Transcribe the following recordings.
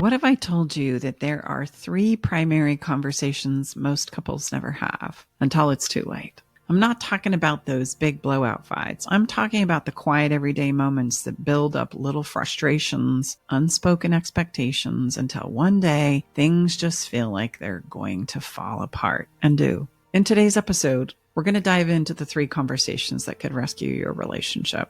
What if I told you that there are 3 primary conversations most couples never have until it's too late? I'm not talking about those big blowout fights. I'm talking about the quiet everyday moments that build up little frustrations, unspoken expectations until one day things just feel like they're going to fall apart and do. In today's episode, we're going to dive into the 3 conversations that could rescue your relationship.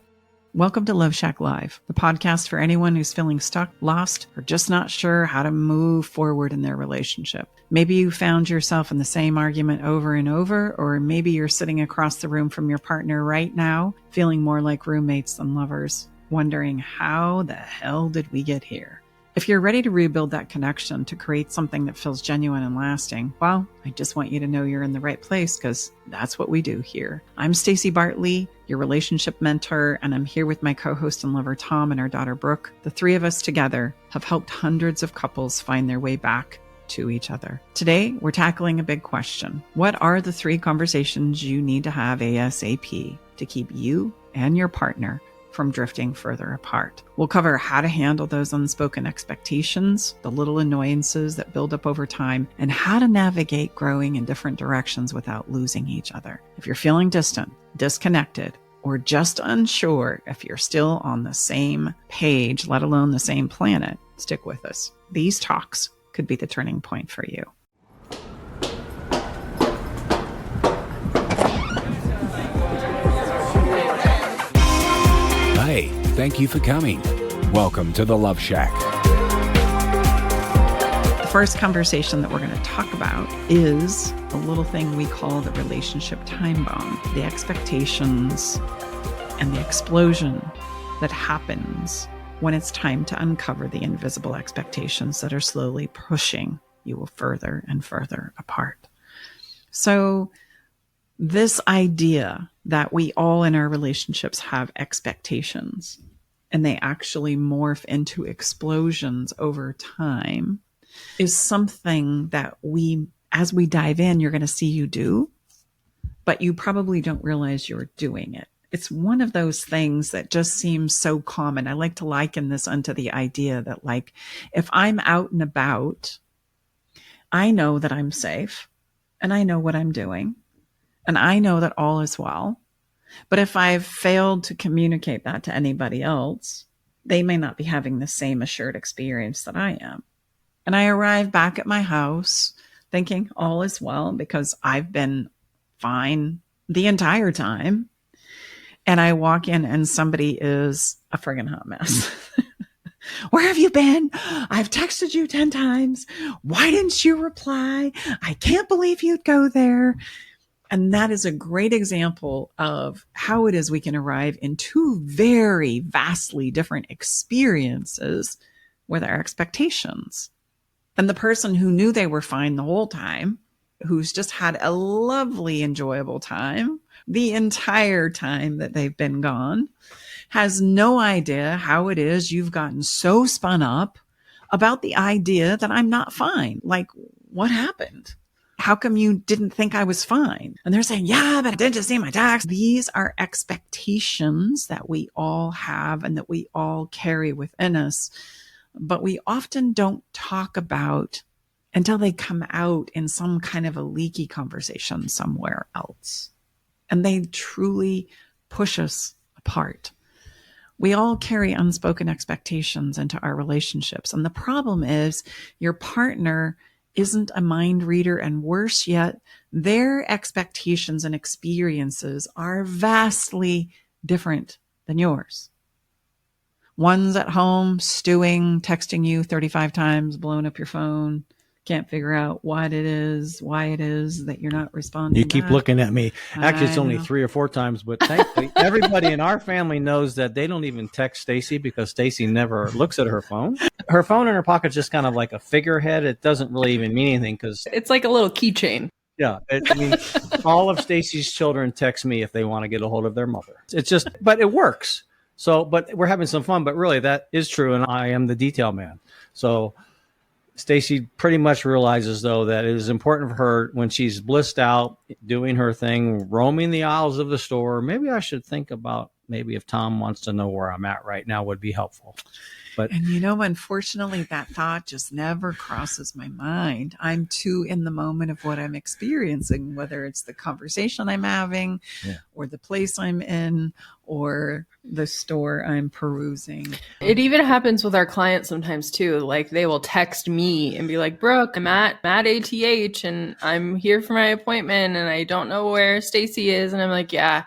Welcome to Love Shack Live, the podcast for anyone who's feeling stuck, lost, or just not sure how to move forward in their relationship. Maybe you found yourself in the same argument over and over, or maybe you're sitting across the room from your partner right now, feeling more like roommates than lovers, wondering how the hell did we get here? If you're ready to rebuild that connection to create something that feels genuine and lasting, well, I just want you to know you're in the right place because that's what we do here. I'm Staci Bartley, your relationship mentor, and I'm here with my co-host and lover, Tom, and our daughter, Brooke. The 3 of us together have helped hundreds of couples find their way back to each other. Today, we're tackling a big question. What are the 3 conversations you need to have ASAP to keep you and your partner from drifting further apart? We'll cover how to handle those unspoken expectations, the little annoyances that build up over time, and how to navigate growing in different directions without losing each other. If you're feeling distant, disconnected, or just unsure if you're still on the same page, let alone the same planet, stick with us. These talks could be the turning point for you. Hey, thank you for coming. Welcome to the Love Shack. The first conversation that we're going to talk about is a little thing we call the relationship time bomb, the expectations and the explosion that happens when it's time to uncover the invisible expectations that are slowly pushing you further and further apart. So this idea that we all in our relationships have expectations and they actually morph into explosions over time is something that as we dive in, you're going to see you do, but you probably don't realize you're doing it. It's one of those things that just seems so common. I like to liken this unto the idea that, like, if I'm out and about, I know that I'm safe and I know what I'm doing and I know that all is well. But if I've failed to communicate that to anybody else, they may not be having the same assured experience that I am. And I arrive back at my house thinking all is well because I've been fine the entire time. And I walk in and somebody is a friggin' hot mess. Where have you been? I've texted you 10 times. Why didn't you reply? I can't believe you'd go there. And that is a great example of how it is we can arrive in 2 very vastly different experiences with our expectations. And the person who knew they were fine the whole time, who's just had a lovely, enjoyable time the entire time that they've been gone, has no idea how it is you've gotten so spun up about the idea that I'm not fine. Like, what happened? How come you didn't think I was fine? And they're saying, yeah, but I didn't just see my text. These are expectations that we all have and that we all carry within us, but we often don't talk about until they come out in some kind of a leaky conversation somewhere else. And they truly push us apart. We all carry unspoken expectations into our relationships. And the problem is your partner isn't a mind reader, and worse yet, their expectations and experiences are vastly different than yours. One's at home stewing, texting you 35 times, blowing up your phone, can't figure out why it is that you're not responding. You keep back. looking at me. Actually, it's I only know. 3 or 4 times, but thankfully, everybody in our family knows that they don't even text Staci because Staci never looks at her phone. Her phone in her pocket is just kind of like a figurehead. It doesn't really even mean anything because it's like a little keychain. Yeah, I mean, all of Staci's children text me if they want to get a hold of their mother. It's just, but it works. So, but we're having some fun. But really, that is true, and I am the detail man. So Staci pretty much realizes, though, that it is important for her when she's blissed out, doing her thing, roaming the aisles of the store. Maybe I should think about maybe if Tom wants to know where I'm at right now would be helpful. But And unfortunately, that thought just never crosses my mind. I'm too in the moment of what I'm experiencing, whether it's the conversation I'm having or the place I'm in or the store I'm perusing. It even happens with our clients sometimes too. Like they will text me and be like, Brooke, I'm at ATH and I'm here for my appointment and I don't know where Staci is. And I'm like, yeah,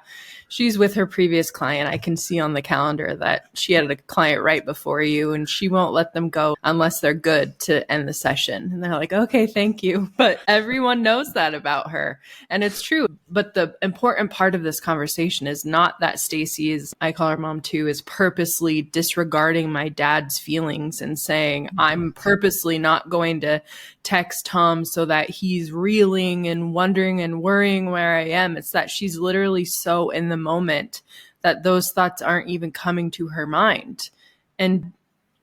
she's with her previous client. I can see on the calendar that she had a client right before you and she won't let them go unless they're good to end the session. And they're like, okay, thank you. But everyone knows that about her. And it's true. But the important part of this conversation is not that Staci is, I call her mom too, is purposely disregarding my dad's feelings and saying, I'm purposely not going to text Tom so that he's reeling and wondering and worrying where I am. It's that she's literally so in the moment that those thoughts aren't even coming to her mind. And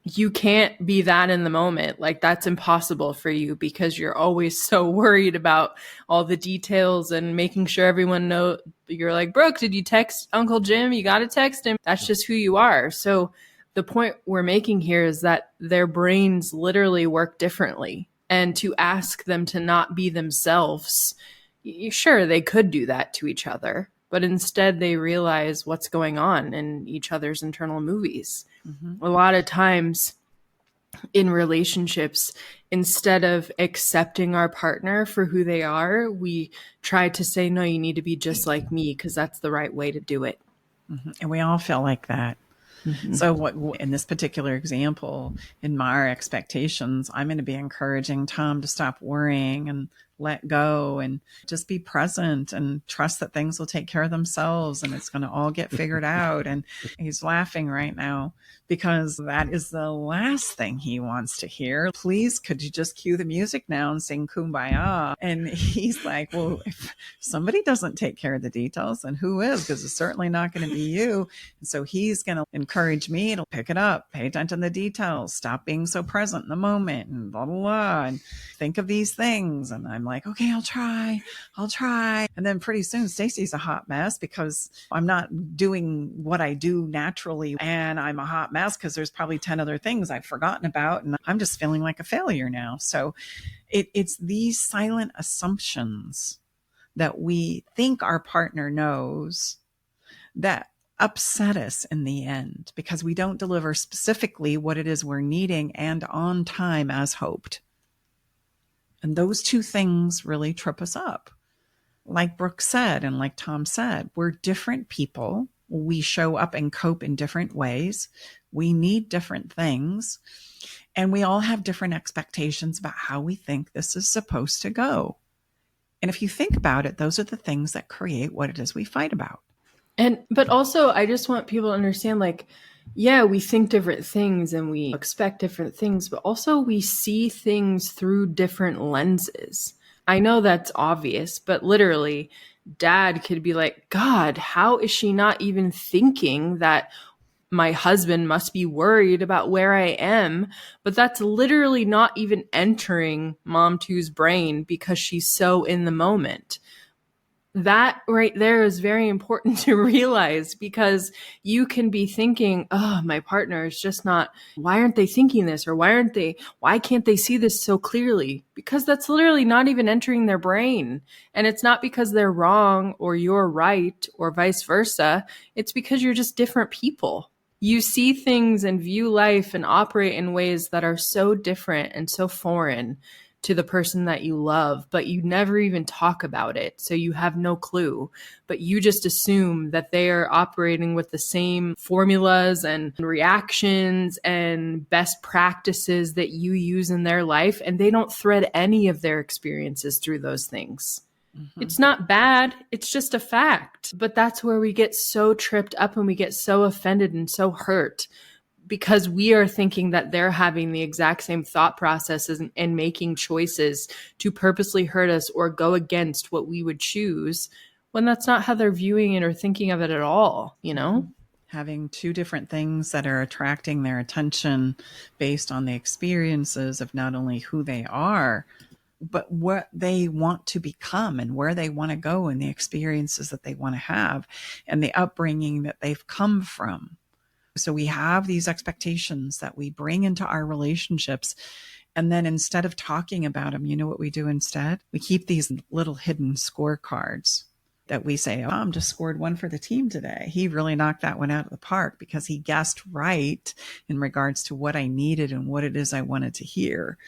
you can't be that in the moment. Like that's impossible for you because you're always so worried about all the details and making sure everyone knows. You're like, Brooke, did you text Uncle Jim? You got to text him. That's just who you are. So the point we're making here is that their brains literally work differently. And to ask them to not be themselves, sure, they could do that to each other, but instead they realize what's going on in each other's internal movies. Mm-hmm. A lot of times in relationships, instead of accepting our partner for who they are, we try to say, no, you need to be just like me because that's the right way to do it. Mm-hmm. And we all feel like that. Mm-hmm. So what in this particular example, in my expectations, I'm going to be encouraging Tom to stop worrying and let go and just be present and trust that things will take care of themselves and it's going to all get figured out. And he's laughing right now because that is the last thing he wants to hear. Please, could you just cue the music now and sing Kumbaya? And he's like, well, if somebody doesn't take care of the details, then who is? Because it's certainly not going to be you. And so he's going to encourage me to pick it up, pay attention to the details, stop being so present in the moment and blah, blah, blah, and think of these things. And I'm like, okay, I'll try. And then pretty soon Staci's a hot mess because I'm not doing what I do naturally. And I'm a hot mess because there's probably 10 other things I've forgotten about. And I'm just feeling like a failure now. So it's these silent assumptions that we think our partner knows that upset us in the end because we don't deliver specifically what it is we're needing and on time as hoped. And those two things really trip us up. Like Brooke said, and like Tom said, we're different people. We show up and cope in different ways. We need different things. And we all have different expectations about how we think this is supposed to go. And if you think about it, those are the things that create what it is we fight about. But also, I just want people to understand, like, yeah, we think different things and we expect different things, but also we see things through different lenses. I know that's obvious, but literally, Dad could be like, God, how is she not even thinking that my husband must be worried about where I am? But that's literally not even entering Mom 2's brain because she's so in the moment. That right there is very important to realize because you can be thinking, oh, my partner is just not, why aren't they thinking this? Or why can't they see this so clearly? Because that's literally not even entering their brain. And it's not because they're wrong or you're right or vice versa. It's because you're just different people. You see things and view life and operate in ways that are so different and so foreign to the person that you love, but you never even talk about it. So you have no clue, but you just assume that they are operating with the same formulas and reactions and best practices that you use in their life. And they don't thread any of their experiences through those things. Mm-hmm. It's not bad. It's just a fact. But that's where we get so tripped up and we get so offended and so hurt. Because we are thinking that they're having the exact same thought processes and making choices to purposely hurt us or go against what we would choose when that's not how they're viewing it or thinking of it at all, you know? Having two different things that are attracting their attention based on the experiences of not only who they are, but what they want to become and where they want to go and the experiences that they want to have and the upbringing that they've come from. So we have these expectations that we bring into our relationships. And then instead of talking about them, you know what we do instead? We keep these little hidden scorecards that we say, oh, Tom just scored one for the team today. He really knocked that one out of the park because he guessed right in regards to what I needed and what it is I wanted to hear.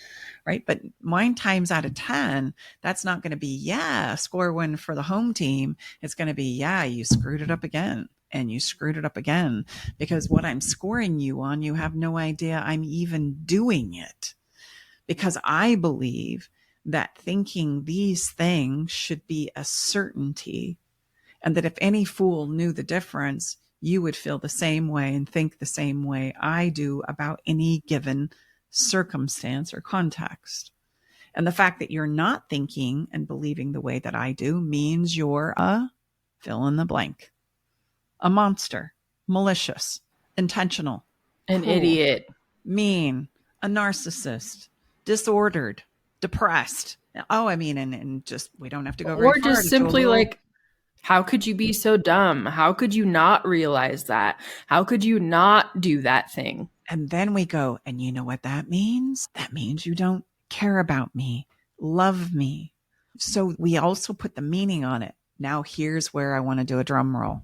Right. But 9 times out of 10, that's not going to be, yeah, score one for the home team. It's going to be, yeah, you screwed it up again. And you screwed it up again, because what I'm scoring you on, you have no idea I'm even doing it, because I believe that thinking these things should be a certainty, and that if any fool knew the difference, you would feel the same way and think the same way I do about any given circumstance or context. And the fact that you're not thinking and believing the way that I do means you're a fill in the blank. A monster, malicious, intentional, An cruel, idiot, mean, a narcissist, disordered, depressed. Oh, I mean, and just, we don't have to go very or far just to simply little, like, how could you be so dumb? How could you not realize that? How could you not do that thing? and then we go, and you know what that means? That means you don't care about me, love me. So we also put the meaning on it. Now here's where I want to do a drum roll.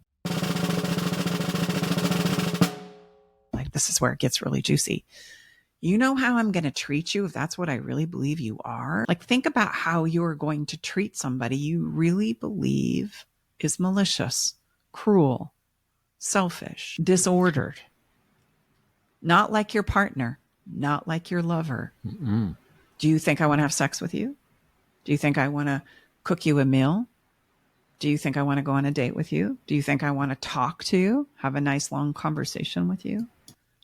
Like, this is where it gets really juicy. You know how I'm going to treat you if that's what I really believe you are? Like, think about how you're going to treat somebody you really believe is malicious, cruel, selfish, disordered. Not like your partner, not like your lover. Mm-mm. Do you think I want to have sex with you? Do you think I want to cook you a meal? Do you think I want to go on a date with you? Do you think I want to talk to you, have a nice long conversation with you?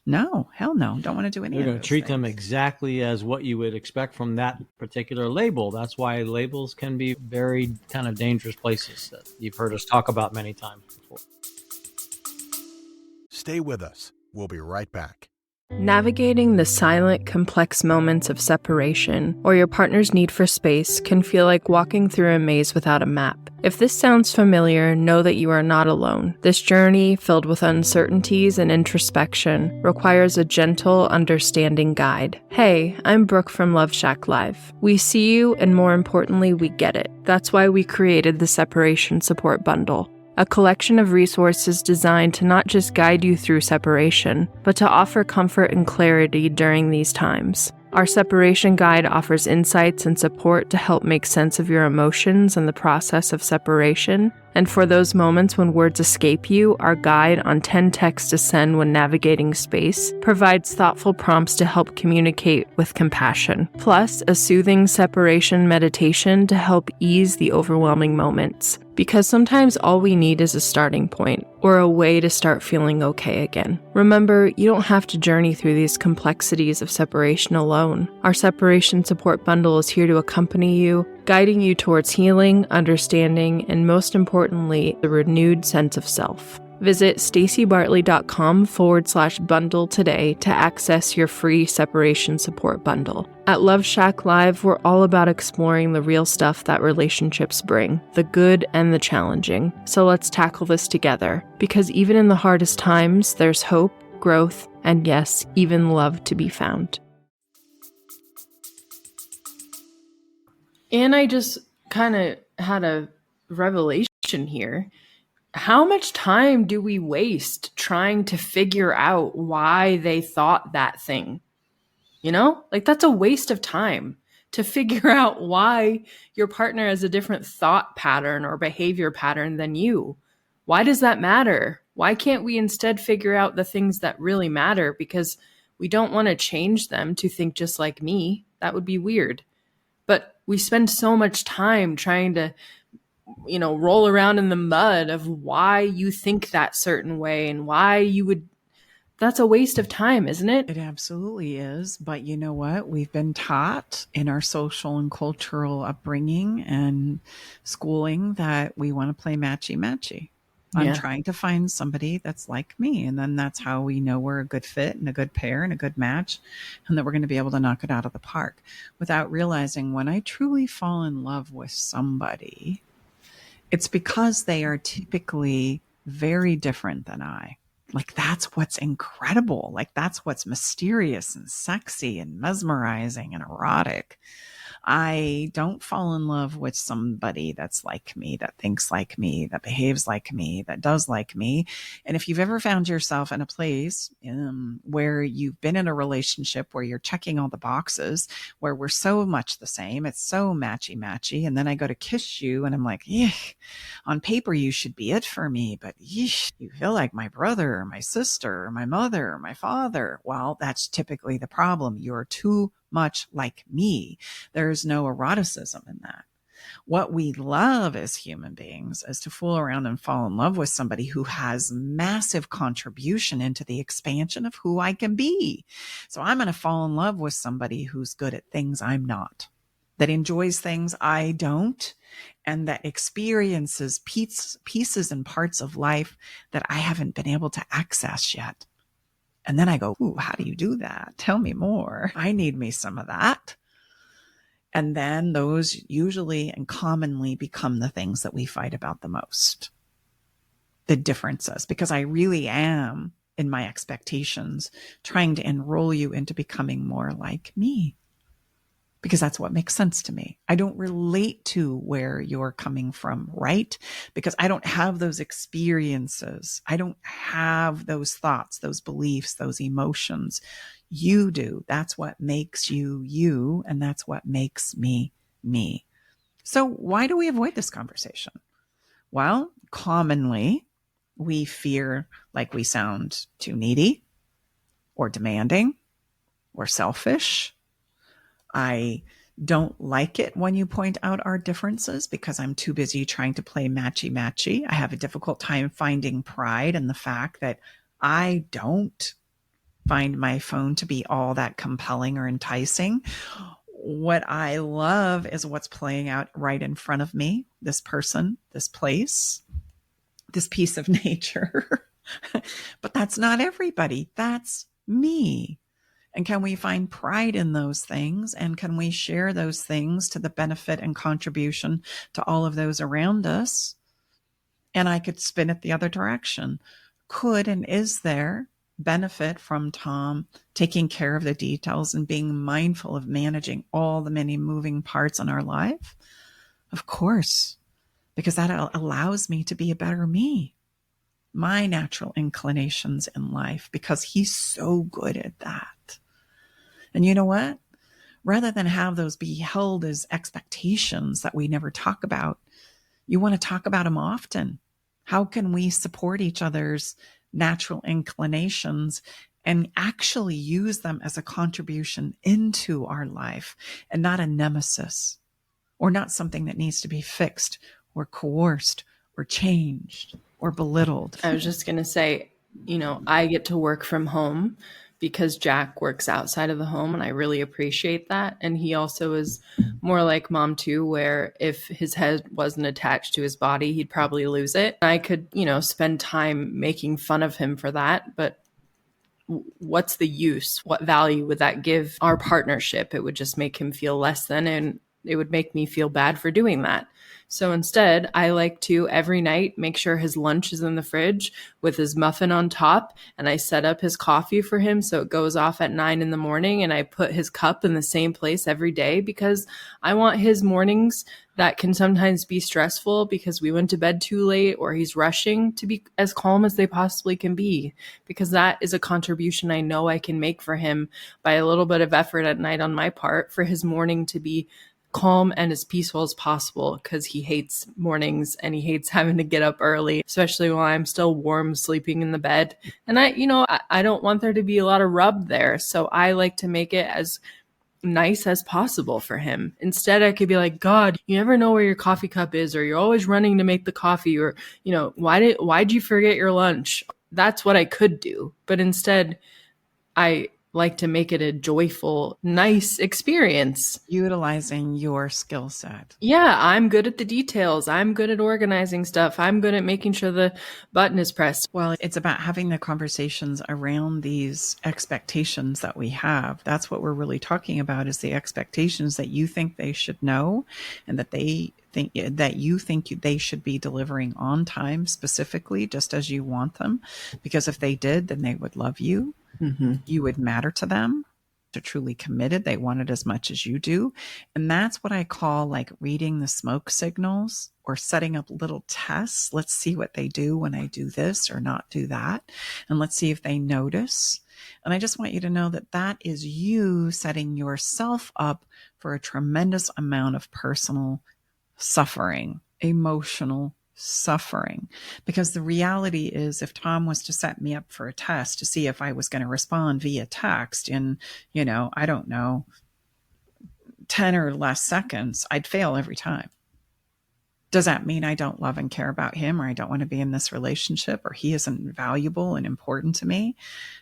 No, hell no. Don't want to do any You're of going those to treat them things. exactly as what you would expect from that particular label. That's why labels can be very kind of dangerous places that you've heard us talk about many times before. Stay with us. We'll be right back. Navigating the silent, complex moments of separation or your partner's need for space can feel like walking through a maze without a map. If this sounds familiar, know that you are not alone. This journey, filled with uncertainties and introspection, requires a gentle, understanding guide. Hey, I'm Brooke from Love Shack Live. We see you, and more importantly, we get it. That's why we created the Separation Support Bundle. A collection of resources designed to not just guide you through separation, but to offer comfort and clarity during these times. Our separation guide offers insights and support to help make sense of your emotions and the process of separation. And for those moments when words escape you, our guide on 10 texts to send when navigating space provides thoughtful prompts to help communicate with compassion. Plus, a soothing separation meditation to help ease the overwhelming moments. Because sometimes all we need is a starting point, or a way to start feeling okay again. Remember, you don't have to journey through these complexities of separation alone. Our separation support bundle is here to accompany you, guiding you towards healing, understanding, and most importantly, the renewed sense of self. Visit stacibartley.com/bundle today to access your free separation support bundle. At Love Shack Live, we're all about exploring the real stuff that relationships bring, the good and the challenging. So let's tackle this together, because even in the hardest times, there's hope, growth, and yes, even love to be found. And I just kind of had a revelation here. How much time do we waste trying to figure out why they thought that thing? You know, like that's a waste of time to figure out why your partner has a different thought pattern or behavior pattern than you. Why does that matter? Why can't we instead figure out the things that really matter? Because we don't want to change them to think just like me. That would be weird. But we spend so much time trying to, roll around in the mud of why you think that certain way and why you would. That's a waste of time, isn't it? It absolutely is. But you know what? We've been taught in our social and cultural upbringing and schooling that we want to play matchy-matchy. I'm Yeah. trying to find somebody that's like me. And then that's how we know we're a good fit and a good pair and a good match, and that we're going to be able to knock it out of the park, without realizing when I truly fall in love with somebody, it's because they are typically very different than I. Like, that's what's incredible. Like, that's what's mysterious and sexy and mesmerizing and erotic. I don't fall in love with somebody that's like me, that thinks like me, that behaves like me, that does like me. And if you've ever found yourself in a place where you've been in a relationship where you're checking all the boxes, where we're so much the same, it's so matchy, and then I go to kiss you and I'm like, yeah, on paper you should be it for me, but yeesh, you feel like my brother or my sister or my mother or my father. Well, that's typically the problem. You're too much like me. There's no eroticism in that. What we love as human beings is to fool around and fall in love with somebody who has massive contribution into the expansion of who I can be. So I'm going to fall in love with somebody who's good at things I'm not, that enjoys things I don't, and that experiences pieces and parts of life that I haven't been able to access yet. And then I go, ooh, how do you do that? Tell me more. I need me some of that. And then those usually and commonly become the things that we fight about the most. The differences, because I really am, in my expectations, trying to enroll you into becoming more like me. Because that's what makes sense to me. I don't relate to where you're coming from, right? Because I don't have those experiences. I don't have those thoughts, those beliefs, those emotions. You do. That's what makes you, you, and that's what makes me, me. So why do we avoid this conversation? Well, commonly we fear like we sound too needy or demanding or selfish. I don't like it when you point out our differences because I'm too busy trying to play matchy. I have a difficult time finding pride in the fact that I don't find my phone to be all that compelling or enticing. What I love is what's playing out right in front of me, this person, this place, this piece of nature. But that's not everybody. That's me. And can we find pride in those things? And can we share those things to the benefit and contribution to all of those around us? And I could spin it the other direction. Could and is there benefit from Tom taking care of the details and being mindful of managing all the many moving parts in our life? Of course, because that allows me to be a better me, my natural inclinations in life, because he's so good at that. And you know what? Rather than have those be held as expectations that we never talk about, you want to talk about them often. How can we support each other's natural inclinations and actually use them as a contribution into our life and not a nemesis, or not something that needs to be fixed or coerced or changed or belittled? I was just going to say, I get to work from home because Jack works outside of the home, and I really appreciate that. And he also is more like Mom too, where if his head wasn't attached to his body, he'd probably lose it. I could, spend time making fun of him for that, but what's the use? What value would that give our partnership? It would just make him feel less than, and it would make me feel bad for doing that. So instead, I like to every night make sure his lunch is in the fridge with his muffin on top, and I set up his coffee for him so it goes off at 9 in the morning, and I put his cup in the same place every day because I want his mornings that can sometimes be stressful because we went to bed too late or he's rushing to be as calm as they possibly can be, because that is a contribution I know I can make for him by a little bit of effort at night on my part for his morning to be calm and as peaceful as possible, because he hates mornings and he hates having to get up early, especially while I'm still warm sleeping in the bed. And I don't want there to be a lot of rub there. So I like to make it as nice as possible for him. Instead, I could be like, God, you never know where your coffee cup is, or you're always running to make the coffee, or, why'd you forget your lunch? That's what I could do. But instead, I like to make it a joyful, nice experience. Utilizing your skill set. Yeah, I'm good at the details. I'm good at organizing stuff. I'm good at making sure the button is pressed. Well, it's about having the conversations around these expectations that we have. That's what we're really talking about, is the expectations that you think they should know, and that they think that you think they should be delivering on time, specifically, just as you want them. Because if they did, then they would love you. Mm-hmm. You would matter to them. They're truly committed. They want it as much as you do. And that's what I call like reading the smoke signals, or setting up little tests. Let's see what they do when I do this or not do that. And let's see if they notice. And I just want you to know that that is you setting yourself up for a tremendous amount of personal suffering, emotional suffering. Because the reality is, if Tom was to set me up for a test to see if I was going to respond via text in, I don't know, 10 or less seconds, I'd fail every time. Does that mean I don't love and care about him, or I don't want to be in this relationship, or he isn't valuable and important to me?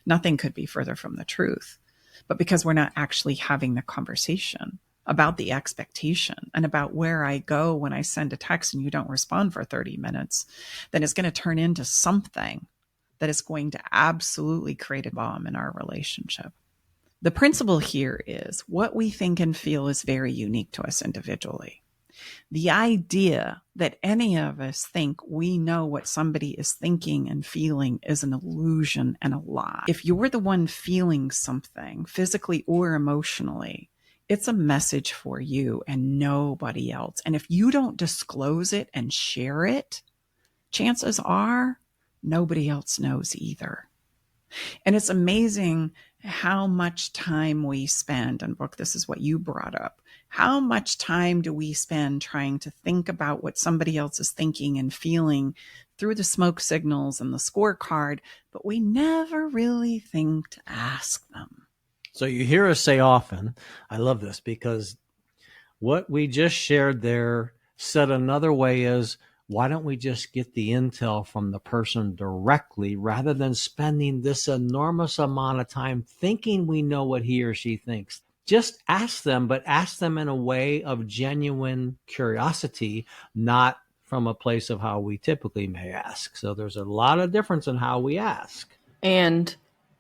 Nothing could be further from the truth. But because we're not actually having the conversation about the expectation and about where I go when I send a text and you don't respond for 30 minutes, then it's going to turn into something that is going to absolutely create a bomb in our relationship. The principle here is what we think and feel is very unique to us individually. The idea that any of us think we know what somebody is thinking and feeling is an illusion and a lie. If you're the one feeling something physically or emotionally, it's a message for you and nobody else. And if you don't disclose it and share it, chances are nobody else knows either. And it's amazing how much time we spend, and Brooke, this is what you brought up. How much time do we spend trying to think about what somebody else is thinking and feeling through the smoke signals and the scorecard, but we never really think to ask them. So you hear us say often, I love this, because what we just shared there, said another way, is why don't we just get the intel from the person directly rather than spending this enormous amount of time thinking we know what he or she thinks? Just ask them, but ask them in a way of genuine curiosity, not from a place of how we typically may ask. So there's a lot of difference in how we ask. And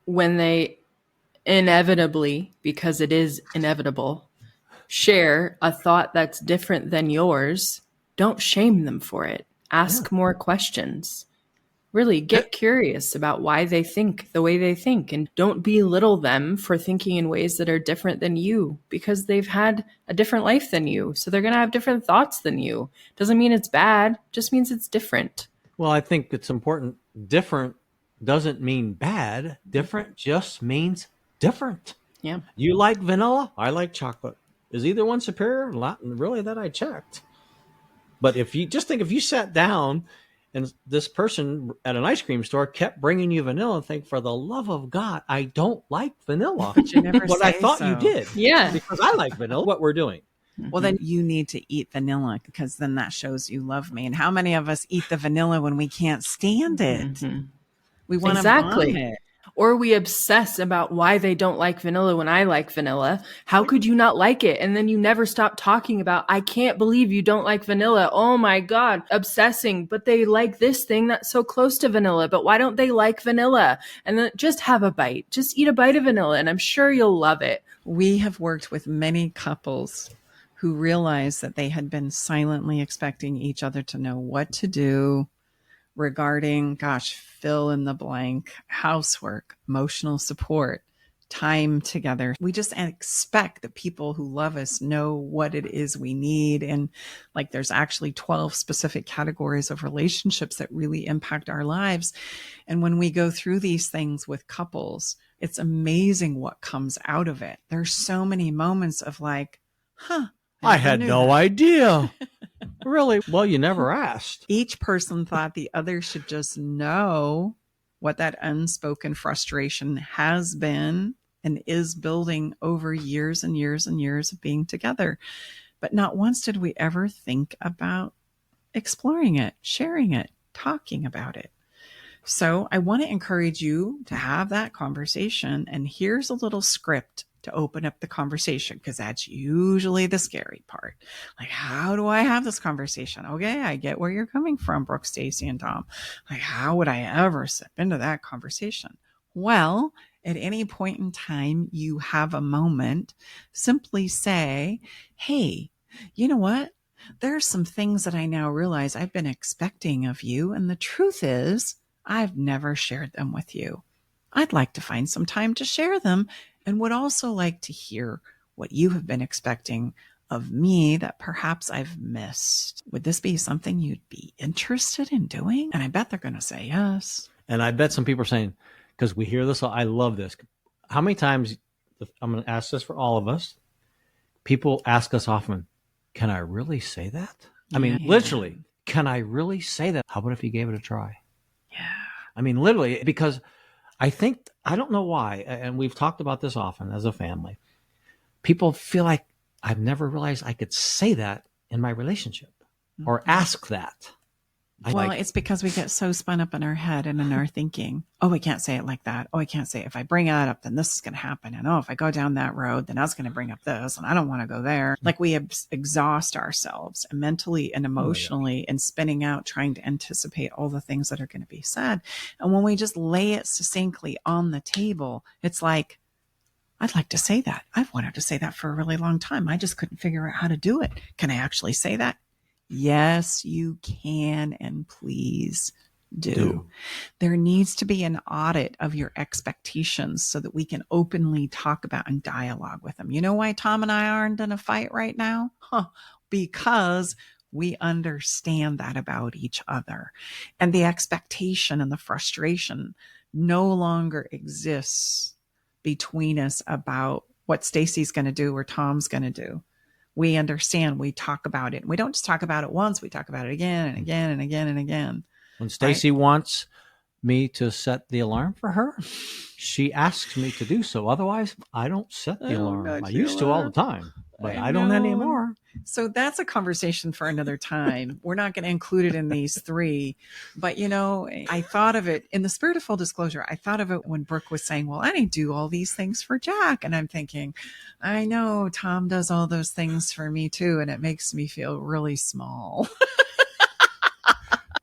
when they inevitably, because it is inevitable, share a thought that's different than yours, don't shame them for it. Ask more questions. Really get curious about why they think the way they think, and don't belittle them for thinking in ways that are different than you, because they've had a different life than you. So they're going to have different thoughts than you. Doesn't mean it's bad, just means it's different. Well, I think it's important. Different doesn't mean bad. Different just means different. Yeah. You like vanilla, I like chocolate. Is either one superior? Not really that I checked. But if you sat down and this person at an ice cream store kept bringing you vanilla and think, for the love of God, I don't like vanilla. But you never But say I thought so. you did. Yeah. Because I like vanilla. What we're doing. Well, then you need to eat vanilla, because then that shows you love me. And how many of us eat the vanilla when we can't stand it? Mm-hmm. We want Exactly. to vomit. Or we obsess about why they don't like vanilla when I like vanilla. How could you not like it? And then you never stop talking about, I can't believe you don't like vanilla. Oh my God, obsessing. But they like this thing that's so close to vanilla. But why don't they like vanilla? And then just have a bite. Just eat a bite of vanilla, and I'm sure you'll love it. We have worked with many couples who realized that they had been silently expecting each other to know what to do regarding, fill in the blank, housework, emotional support, time together. We just expect that people who love us know what it is we need. And like, there's actually 12 specific categories of relationships that really impact our lives. And when we go through these things with couples, it's amazing what comes out of it. There's so many moments of like, I had no that. idea. Really? Well, you never asked. Each person thought the other should just know what that unspoken frustration has been and is building over years and years and years of being together. But not once did we ever think about exploring it, sharing it, talking about it. So I want to encourage you to have that conversation. And here's a little script to open up the conversation, because that's usually the scary part. Like, how do I have this conversation? Okay, I get where you're coming from, Brooke, Staci, and Tom. Like, how would I ever step into that conversation? Well, at any point in time, you have a moment, simply say, hey, you know what? There's some things that I now realize I've been expecting of you. And the truth is, I've never shared them with you. I'd like to find some time to share them, and would also like to hear what you have been expecting of me that perhaps I've missed. Would this be something you'd be interested in doing? And I bet they're going to say yes. And I bet some people are saying, because we hear this, I love this. How many times, I'm going to ask this for all of us, people ask us often, can I really say that? I mean, literally, can I really say that? How about if you gave it a try? Yeah. I mean, literally, because I think, I don't know why, and we've talked about this often as a family, people feel like I've never realized I could say that in my relationship or ask that. Well, it's because we get so spun up in our head and in our thinking. Oh, I can't say it like that. Oh, I can't say it. If I bring that up, then this is going to happen. And oh, if I go down that road, then that's going to bring up this. And I don't want to go there. Like, we exhaust ourselves mentally and emotionally and spinning out, trying to anticipate all the things that are going to be said. And when we just lay it succinctly on the table, it's like, I'd like to say that. I've wanted to say that for a really long time. I just couldn't figure out how to do it. Can I actually say that? Yes, you can, and please do. There needs to be an audit of your expectations so that we can openly talk about and dialogue with them. You know why Tom and I aren't in a fight right now? Because we understand that about each other. And the expectation and the frustration no longer exists between us about what Staci's going to do or Tom's going to do. We understand, we talk about it. We don't just talk about it once, we talk about it again and again and again and again. When Staci wants me to set the alarm for her, she asks me to do so. Otherwise, I don't set the alarm. I used to all the time, but I don't anymore. So that's a conversation for another time. We're not going to include it in these three. But, you know, I thought of it in the spirit of full disclosure. I thought of it when Brooke was saying, well, I didn't do all these things for Jack. And I'm thinking, I know Tom does all those things for me too. And it makes me feel really small.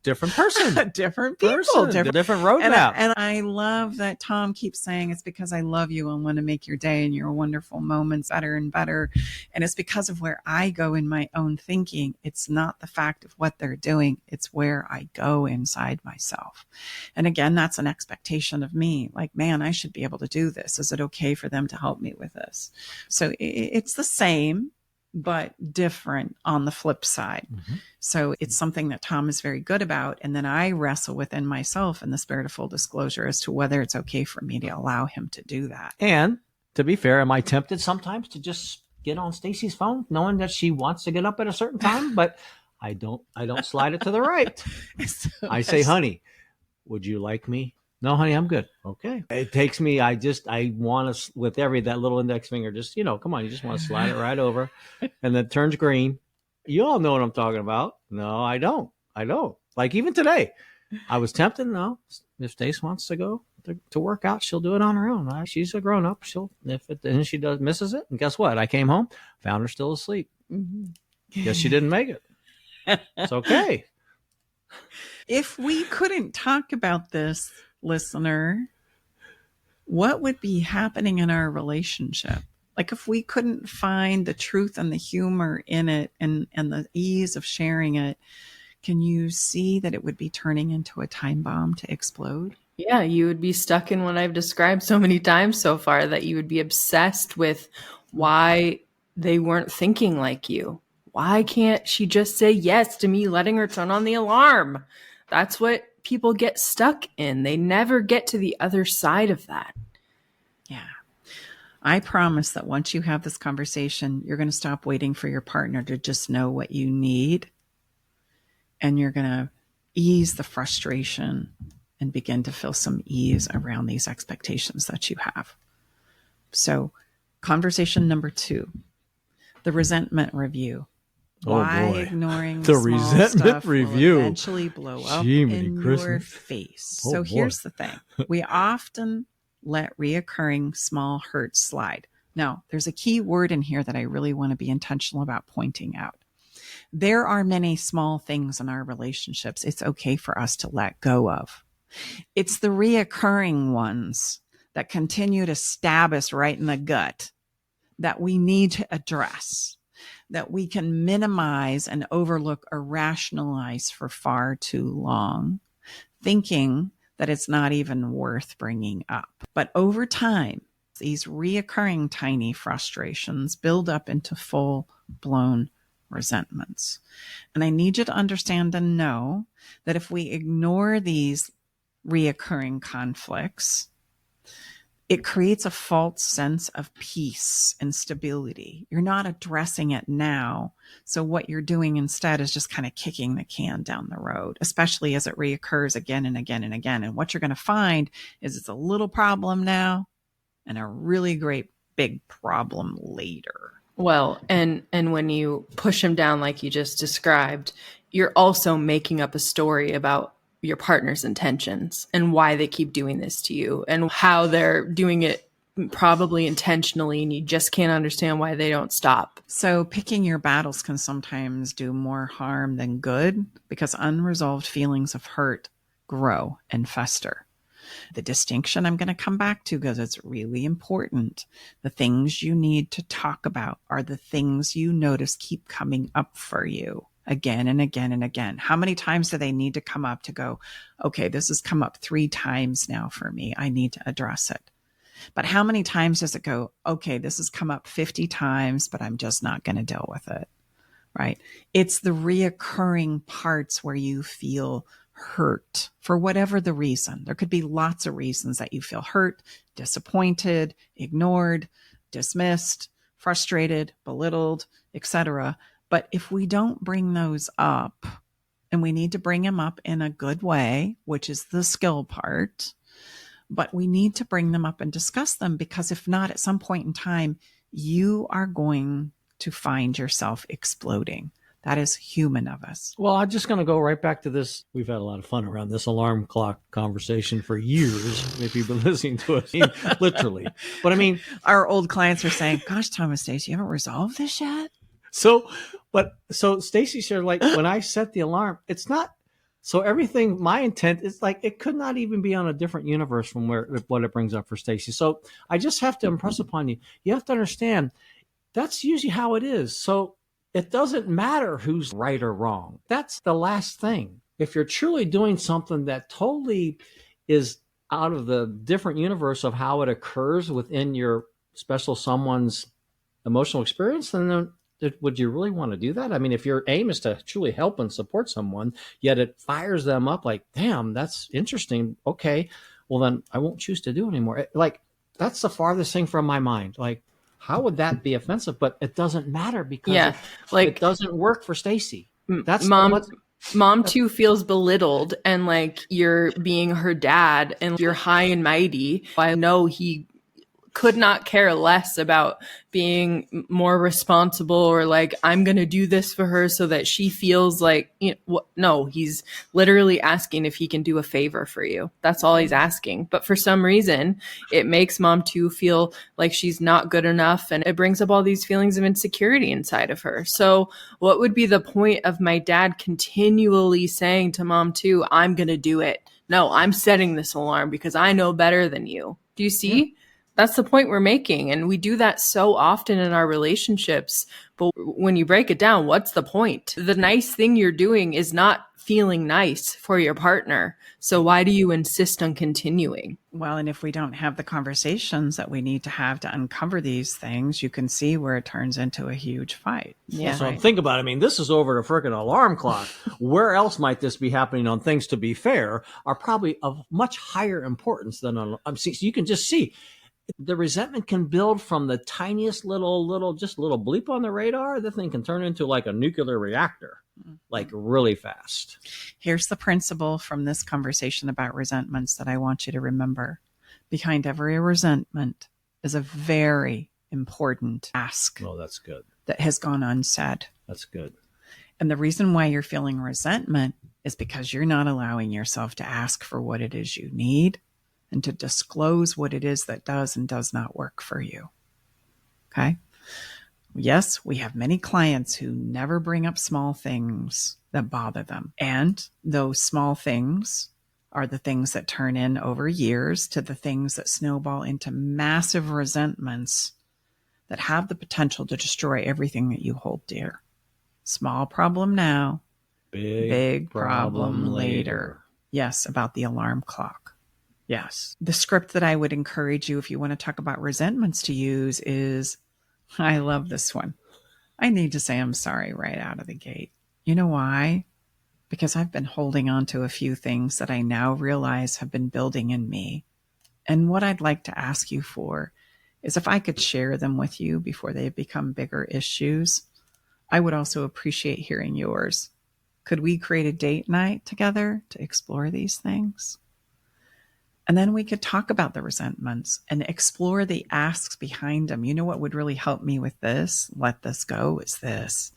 Different person, different people, different roadmap. And I love that Tom keeps saying it's because I love you and want to make your day and your wonderful moments better and better. And it's because of where I go in my own thinking. It's not the fact of what they're doing. It's where I go inside myself. And again, that's an expectation of me. Like, man, I should be able to do this. Is it okay for them to help me with this? So it's the same, but different on the flip side. Mm-hmm. So it's something that Tom is very good about. And then I wrestle within myself in the spirit of full disclosure as to whether it's okay for me to allow him to do that. And to be fair, am I tempted sometimes to just get on Staci's phone knowing that she wants to get up at a certain time? But I don't slide it to the right. So I say, honey, would you like me? No, honey, I'm good. Okay. It takes me, I want to, with that little index finger, just, come on, you just want to slide it right over. And then it turns green. You all know what I'm talking about. No, I don't. Like even today, I was tempted. No, if Stace wants to go to work out, she'll do it on her own. She's a grown up. And she misses it. And guess what? I came home, found her still asleep. Mm-hmm. Guess she didn't make it. It's okay. If we couldn't talk about this, listener, what would be happening in our relationship? Like if we couldn't find the truth and the humor in it and the ease of sharing it, can you see that it would be turning into a time bomb to explode? Yeah, you would be stuck in what I've described so many times so far, that you would be obsessed with why they weren't thinking like you. Why can't she just say yes to me letting her turn on the alarm? That's what people get stuck in. They never get to the other side of that. Yeah. I promise that once you have this conversation, you're going to stop waiting for your partner to just know what you need. And you're going to ease the frustration and begin to feel some ease around these expectations that you have. So, conversation number 2, the resentment review. Why boy. ignoring The small resentment stuff review. will eventually blow up Jiminy in your Christmas. face. Oh, So boy. here's the thing. We often let reoccurring small hurts slide. Now, there's a key word in here that I really want to be intentional about pointing out. There are many small things in our relationships it's okay for us to let go of. It's the reoccurring ones that continue to stab us right in the gut that we need to address, that we can minimize and overlook or rationalize for far too long, thinking that it's not even worth bringing up. But over time, these reoccurring tiny frustrations build up into full-blown resentments. And I need you to understand and know that if we ignore these reoccurring conflicts, it creates a false sense of peace and stability. You're not addressing it now. So what you're doing instead is just kind of kicking the can down the road, especially as it reoccurs again and again and again. And what you're going to find is it's a little problem now and a really great big problem later. Well, and when you push them down like you just described, you're also making up a story about your partner's intentions and why they keep doing this to you and how they're doing it probably intentionally, and you just can't understand why they don't stop. So picking your battles can sometimes do more harm than good because unresolved feelings of hurt grow and fester. The distinction I'm going to come back to because it's really important. The things you need to talk about are the things you notice keep coming up for you again and again and again. How many times do they need to come up to go, okay, this has come up 3 times now for me. I need to address it. But how many times does it go, okay, this has come up 50 times, but I'm just not going to deal with it, right? It's the reoccurring parts where you feel hurt for whatever the reason. There could be lots of reasons that you feel hurt, disappointed, ignored, dismissed, frustrated, belittled, etc. But if we don't bring those up, and we need to bring them up in a good way, which is the skill part, but we need to bring them up and discuss them, because if not, at some point in time, you are going to find yourself exploding. That is human of us. Well, I'm just going to go right back to this. We've had a lot of fun around this alarm clock conversation for years, if you've been listening to us, literally. But I mean, our old clients are saying, gosh, Thomas, Staci, you haven't resolved this yet? So Staci said, like, when I set the alarm, it's not, so everything, my intent is like, it could not even be on a different universe from what it brings up for Staci. So I just have to impress upon you, you have to understand that's usually how it is. So it doesn't matter who's right or wrong. That's the last thing. If you're truly doing something that totally is out of the different universe of how it occurs within your special someone's emotional experience, then would you really want to do that? I mean, if your aim is to truly help and support someone, yet it fires them up like, damn, that's interesting. Okay, well, then I won't choose to do it anymore. Like, that's the farthest thing from my mind. Like, how would that be offensive? But it doesn't matter because it doesn't work for Staci. That's Mom too feels belittled, and like you're being her dad and you're high and mighty. I know he could not care less about being more responsible, or like, I'm going to do this for her so that she feels like, no, he's literally asking if he can do a favor for you. That's all he's asking. But for some reason, it makes Mom too feel like she's not good enough. And it brings up all these feelings of insecurity inside of her. So what would be the point of my dad continually saying to Mom too, I'm going to do it? No, I'm setting this alarm because I know better than you. Do you see? Yeah. That's the point we're making. And we do that so often in our relationships. But when you break it down, what's the point? The nice thing you're doing is not feeling nice for your partner. So why do you insist on continuing? Well, and if we don't have the conversations that we need to have to uncover these things, you can see where it turns into a huge fight. Yeah. So think about it. I mean, this is over the freaking alarm clock. Where else might this be happening on things, to be fair, are probably of much higher importance than on, so you can just see. The resentment can build from the tiniest little bleep on the radar. The thing can turn into like a nuclear reactor, like really fast. Here's the principle from this conversation about resentments that I want you to remember. Behind every resentment is a very important ask. Oh, that's good. That has gone unsaid. That's good. And the reason why you're feeling resentment is because you're not allowing yourself to ask for what it is you need and to disclose what it is that does and does not work for you. Okay? Yes, we have many clients who never bring up small things that bother them. And those small things are the things that turn in over years to the things that snowball into massive resentments that have the potential to destroy everything that you hold dear. Small problem now, big problem later. Yes, about the alarm clock. Yes. The script that I would encourage you if you want to talk about resentments to use is, I love this one. I need to say I'm sorry right out of the gate. You know why? Because I've been holding on to a few things that I now realize have been building in me. And what I'd like to ask you for is if I could share them with you before they become bigger issues. I would also appreciate hearing yours. Could we create a date night together to explore these things? And then we could talk about the resentments and explore the asks behind them. You know what would really help me with this? Let this go is this.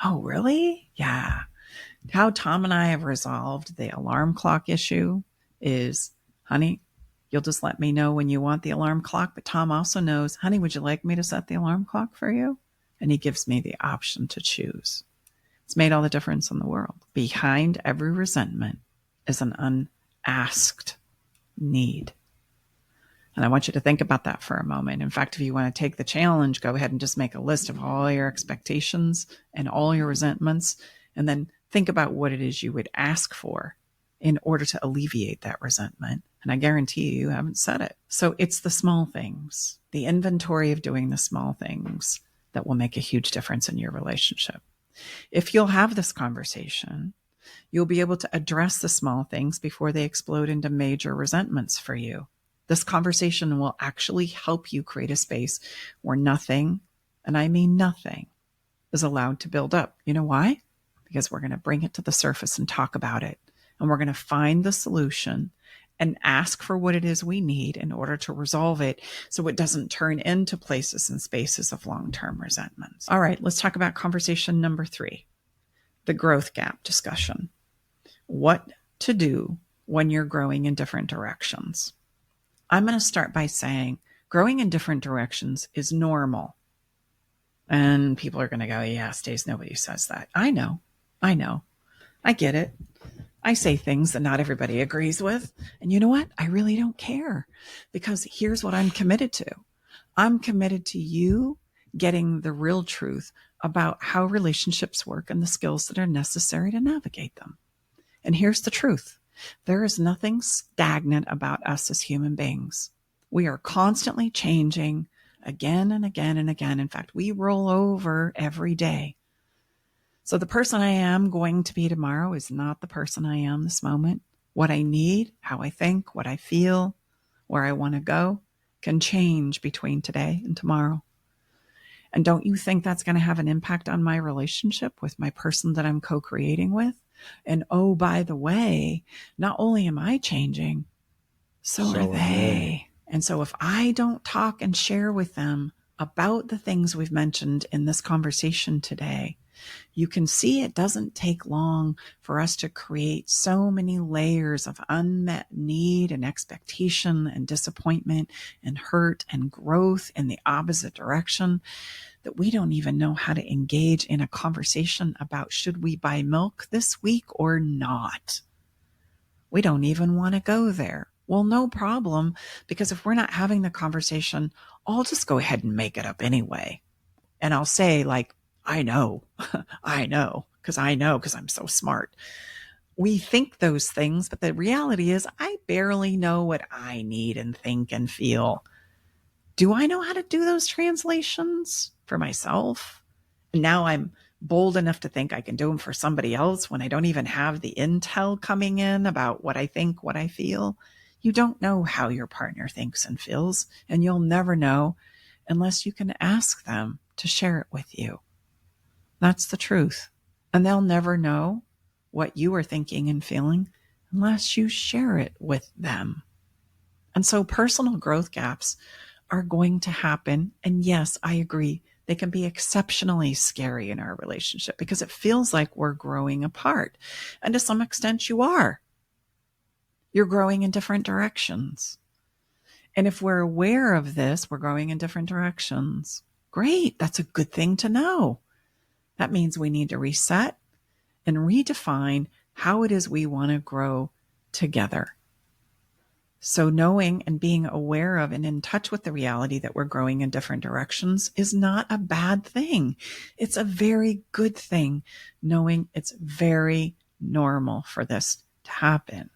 Oh, really? Yeah. How Tom and I have resolved the alarm clock issue is, honey, you'll just let me know when you want the alarm clock. But Tom also knows, honey, would you like me to set the alarm clock for you? And he gives me the option to choose. It's made all the difference in the world. Behind every resentment is an unasked need. And I want you to think about that for a moment. In fact, if you want to take the challenge, go ahead and just make a list of all your expectations and all your resentments, and then think about what it is you would ask for in order to alleviate that resentment. And I guarantee you haven't said it. So it's the small things, the inventory of doing the small things that will make a huge difference in your relationship. If you'll have this conversation, you'll be able to address the small things before they explode into major resentments for you. This conversation will actually help you create a space where nothing, and I mean nothing, is allowed to build up. You know why? Because we're going to bring it to the surface and talk about it. And we're going to find the solution and ask for what it is we need in order to resolve it so it doesn't turn into places and spaces of long-term resentments. All right, let's talk about conversation number 3, the growth gap discussion. What to do when you're growing in different directions. I'm going to start by saying growing in different directions is normal. And people are going to go, yeah, Stace, nobody says that. I know. I get it. I say things that not everybody agrees with. And you know what? I really don't care, because here's what I'm committed to. I'm committed to you getting the real truth about how relationships work and the skills that are necessary to navigate them. And here's the truth. There is nothing stagnant about us as human beings. We are constantly changing again and again and again. In fact, we roll over every day. So the person I am going to be tomorrow is not the person I am this moment. What I need, how I think, what I feel, where I want to go can change between today and tomorrow. And don't you think that's going to have an impact on my relationship with my person that I'm co-creating with? And oh, by the way, not only am I changing, so are they. And so if I don't talk and share with them about the things we've mentioned in this conversation today, you can see it doesn't take long for us to create so many layers of unmet need and expectation and disappointment and hurt and growth in the opposite direction that we don't even know how to engage in a conversation about should we buy milk this week or not. We don't even want to go there. Well, no problem, because if we're not having the conversation, I'll just go ahead and make it up anyway. And I'll say, like, I know, because I'm so smart. We think those things, but the reality is I barely know what I need and think and feel. Do I know how to do those translations for myself? And now I'm bold enough to think I can do them for somebody else when I don't even have the intel coming in about what I think, what I feel. You don't know how your partner thinks and feels, and you'll never know unless you can ask them to share it with you. That's the truth. And they'll never know what you are thinking and feeling unless you share it with them. And so personal growth gaps are going to happen. And yes, I agree. They can be exceptionally scary in our relationship because it feels like we're growing apart. And to some extent, you are. You're growing in different directions. And if we're aware of this, we're growing in different directions. Great. That's a good thing to know. That means we need to reset and redefine how it is we want to grow together. So knowing and being aware of and in touch with the reality that we're growing in different directions is not a bad thing. It's a very good thing, knowing it's very normal for this to happen.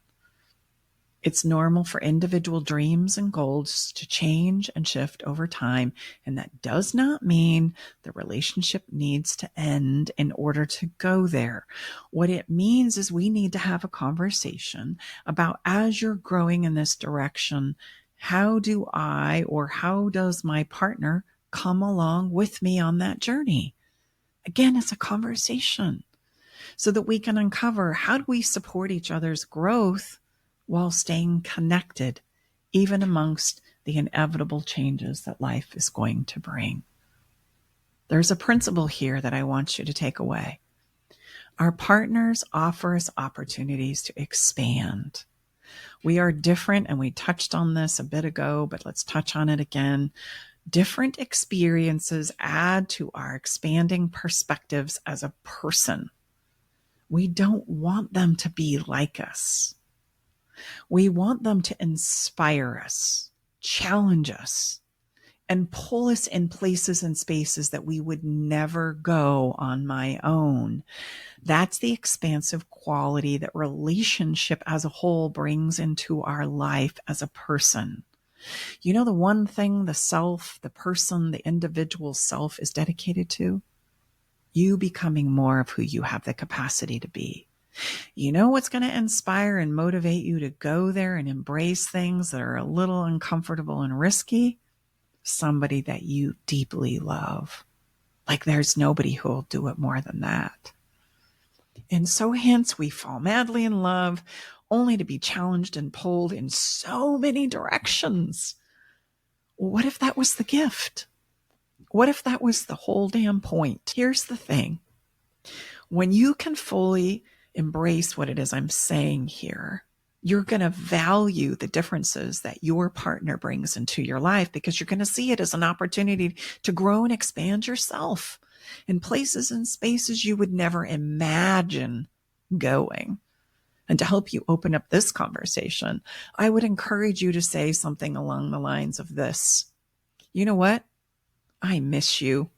It's normal for individual dreams and goals to change and shift over time. And that does not mean the relationship needs to end in order to go there. What it means is we need to have a conversation about, as you're growing in this direction, how do I or how does my partner come along with me on that journey? Again, it's a conversation so that we can uncover, how do we support each other's growth while staying connected, even amongst the inevitable changes that life is going to bring. There's a principle here that I want you to take away. Our partners offer us opportunities to expand. We are different, and we touched on this a bit ago, but let's touch on it again. Different experiences add to our expanding perspectives as a person. We don't want them to be like us. We want them to inspire us, challenge us, and pull us in places and spaces that we would never go on my own. That's the expansive quality that relationship as a whole brings into our life as a person. You know, the one thing the self, the person, the individual self is dedicated to? You becoming more of who you have the capacity to be. You know what's going to inspire and motivate you to go there and embrace things that are a little uncomfortable and risky? Somebody that you deeply love. Like there's nobody who will do it more than that. And so hence we fall madly in love, only to be challenged and pulled in so many directions. What if that was the gift? What if that was the whole damn point? Here's the thing. When you can fully embrace what it is I'm saying here, you're going to value the differences that your partner brings into your life, because you're going to see it as an opportunity to grow and expand yourself in places and spaces you would never imagine going. And to help you open up this conversation, I would encourage you to say something along the lines of this. You know what? I miss you.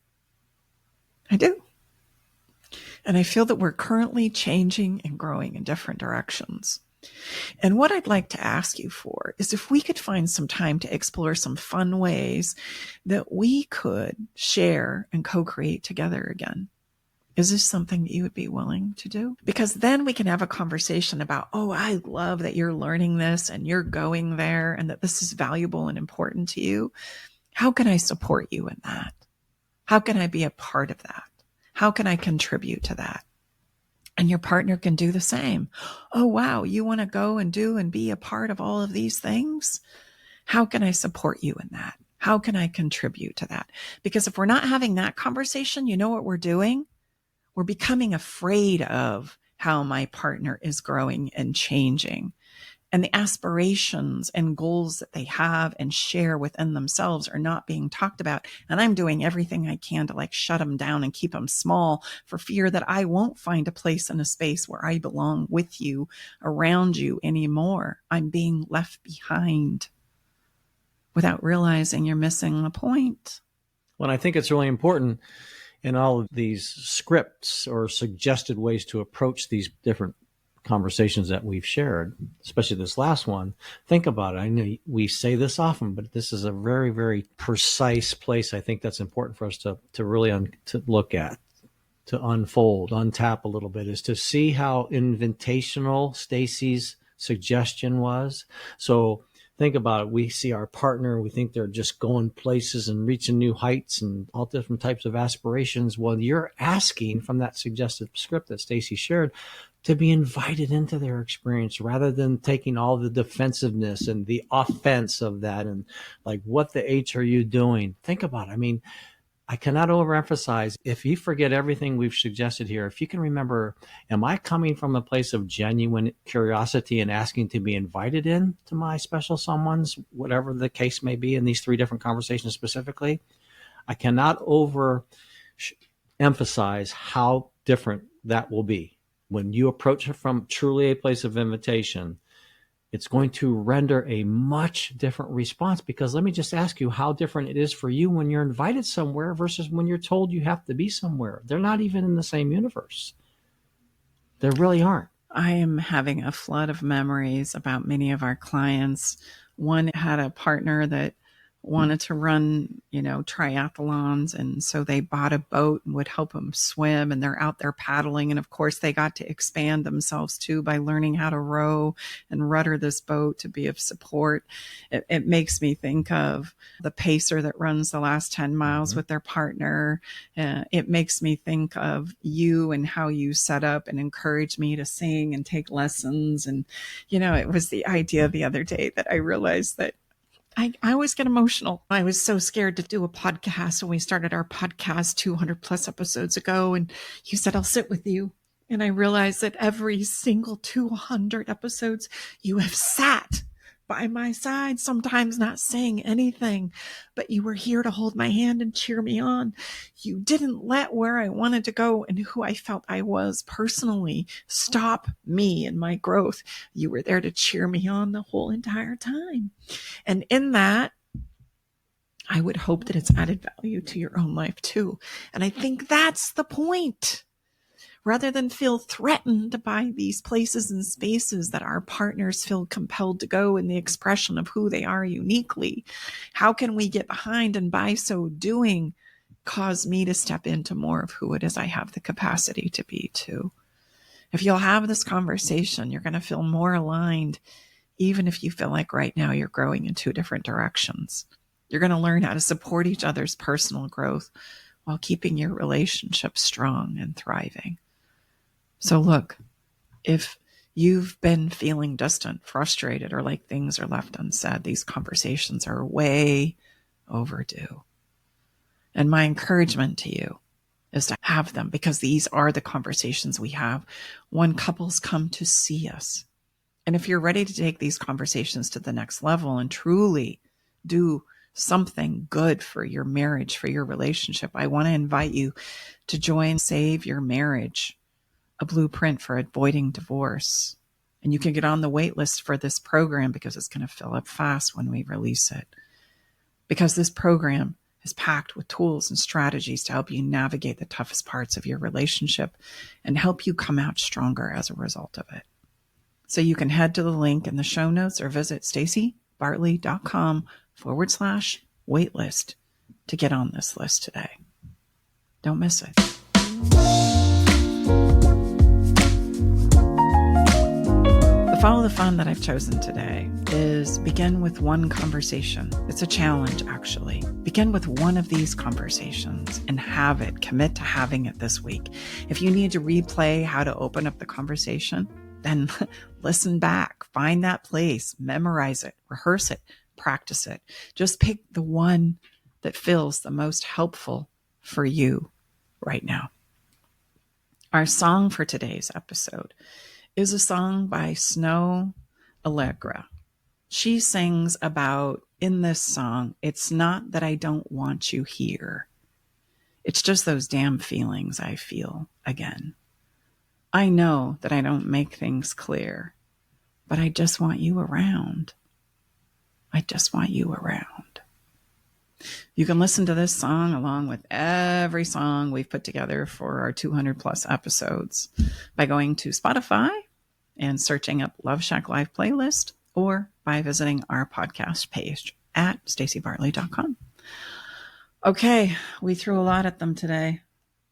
I do. And I feel that we're currently changing and growing in different directions. And what I'd like to ask you for is if we could find some time to explore some fun ways that we could share and co-create together again. Is this something that you would be willing to do? Because then we can have a conversation about, oh, I love that you're learning this and you're going there and that this is valuable and important to you. How can I support you in that? How can I be a part of that? How can I contribute to that? And your partner can do the same. Oh, wow, you want to go and do and be a part of all of these things? How can I support you in that? How can I contribute to that? Because if we're not having that conversation, you know what we're doing? We're becoming afraid of how my partner is growing and changing. And the aspirations and goals that they have and share within themselves are not being talked about. And I'm doing everything I can to shut them down and keep them small for fear that I won't find a place in a space where I belong with you, around you anymore. I'm being left behind without realizing you're missing the point. Well, I think it's really important in all of these scripts or suggested ways to approach these different conversations that we've shared, especially this last one. Think about it. I know we say this often, but this is a very, very precise place. I think that's important for us to really to look at, to unfold, untap a little bit, is to see how invitational Staci's suggestion was. So think about it. We see our partner, we think they're just going places and reaching new heights and all different types of aspirations. Well, you're asking from that suggested script that Staci shared to be invited into their experience rather than taking all the defensiveness and the offense of that and what the H are you doing? Think about it. I mean, I cannot overemphasize, if you forget everything we've suggested here, if you can remember, am I coming from a place of genuine curiosity and asking to be invited in to my special someone's, whatever the case may be in these 3 different conversations specifically? I cannot emphasize how different that will be. When you approach it from truly a place of invitation, it's going to render a much different response, because let me just ask you how different it is for you when you're invited somewhere versus when you're told you have to be somewhere. They're not even in the same universe. They really aren't. I am having a flood of memories about many of our clients. One had a partner that wanted to run, triathlons. And so they bought a boat and would help them swim. And they're out there paddling. And of course, they got to expand themselves too by learning how to row and rudder this boat to be of support. It makes me think of the pacer that runs the last 10 miles with their partner. It makes me think of you and how you set up and encourage me to sing and take lessons. And, it was the idea the other day that I realized that I always get emotional. I was so scared to do a podcast when we started our podcast 200 plus episodes ago. And you said, I'll sit with you. And I realized that every single 200 episodes, you have sat by my side, sometimes not saying anything, but you were here to hold my hand and cheer me on. You didn't let where I wanted to go and who I felt I was personally stop me in my growth. You were there to cheer me on the whole entire time. And in that, I would hope that it's added value to your own life too. And I think that's the point. Rather than feel threatened by these places and spaces that our partners feel compelled to go in the expression of who they are uniquely, how can we get behind and by so doing cause me to step into more of who it is I have the capacity to be too? If you'll have this conversation, you're going to feel more aligned, even if you feel like right now you're growing in 2 different directions. You're going to learn how to support each other's personal growth while keeping your relationship strong and thriving. So look, if you've been feeling distant, frustrated, or like things are left unsaid, these conversations are way overdue. And my encouragement to you is to have them, because these are the conversations we have when couples come to see us. And if you're ready to take these conversations to the next level and truly do something good for your marriage, for your relationship, I want to invite you to join Save Your Marriage, a blueprint for avoiding divorce. And you can get on the wait list for this program because it's going to fill up fast when we release it. Because this program is packed with tools and strategies to help you navigate the toughest parts of your relationship and help you come out stronger as a result of it. So you can head to the link in the show notes or visit stacibartley.com/waitlist to get on this list today. Don't miss it. Follow the fun that I've chosen today is begin with one conversation. It's a challenge, actually. Begin with one of these conversations and have it. Commit to having it this week. If you need to replay how to open up the conversation, then listen back, find that place, memorize it, rehearse it, practice it. Just pick the one that feels the most helpful for you right now. Our song for today's episode is a song by Snow Allegra. She sings about, in this song, it's not that I don't want you here. It's just those damn feelings I feel again. I know that I don't make things clear, but I just want you around. I just want you around. You can listen to this song along with every song we've put together for our 200 plus episodes by going to Spotify and searching up Love Shack Live playlist, or by visiting our podcast page at stacibartley.com. Okay, we threw a lot at them today.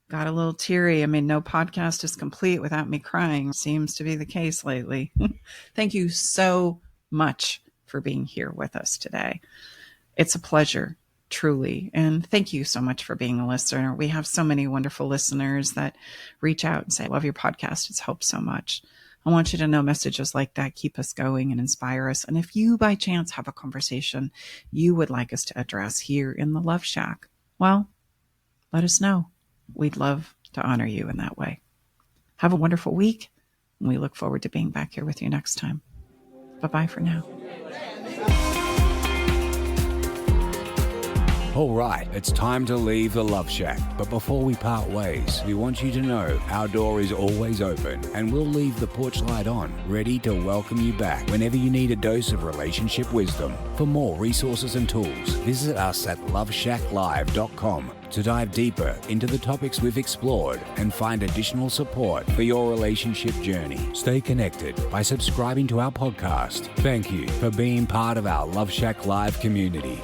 Got a little teary. I mean, no podcast is complete without me crying. Seems to be the case lately. Thank you so much for being here with us today. It's a pleasure, truly. And thank you so much for being a listener. We have so many wonderful listeners that reach out and say, I love your podcast. It's helped so much. I want you to know messages like that keep us going and inspire us. And if you by chance have a conversation you would like us to address here in the Love Shack, well, let us know. We'd love to honor you in that way. Have a wonderful week, and we look forward to being back here with you next time. Bye-bye for now. All right, it's time to leave the Love Shack. But before we part ways, we want you to know our door is always open and we'll leave the porch light on, ready to welcome you back whenever you need a dose of relationship wisdom. For more resources and tools, visit us at loveshacklive.com to dive deeper into the topics we've explored and find additional support for your relationship journey. Stay connected by subscribing to our podcast. Thank you for being part of our Love Shack Live community.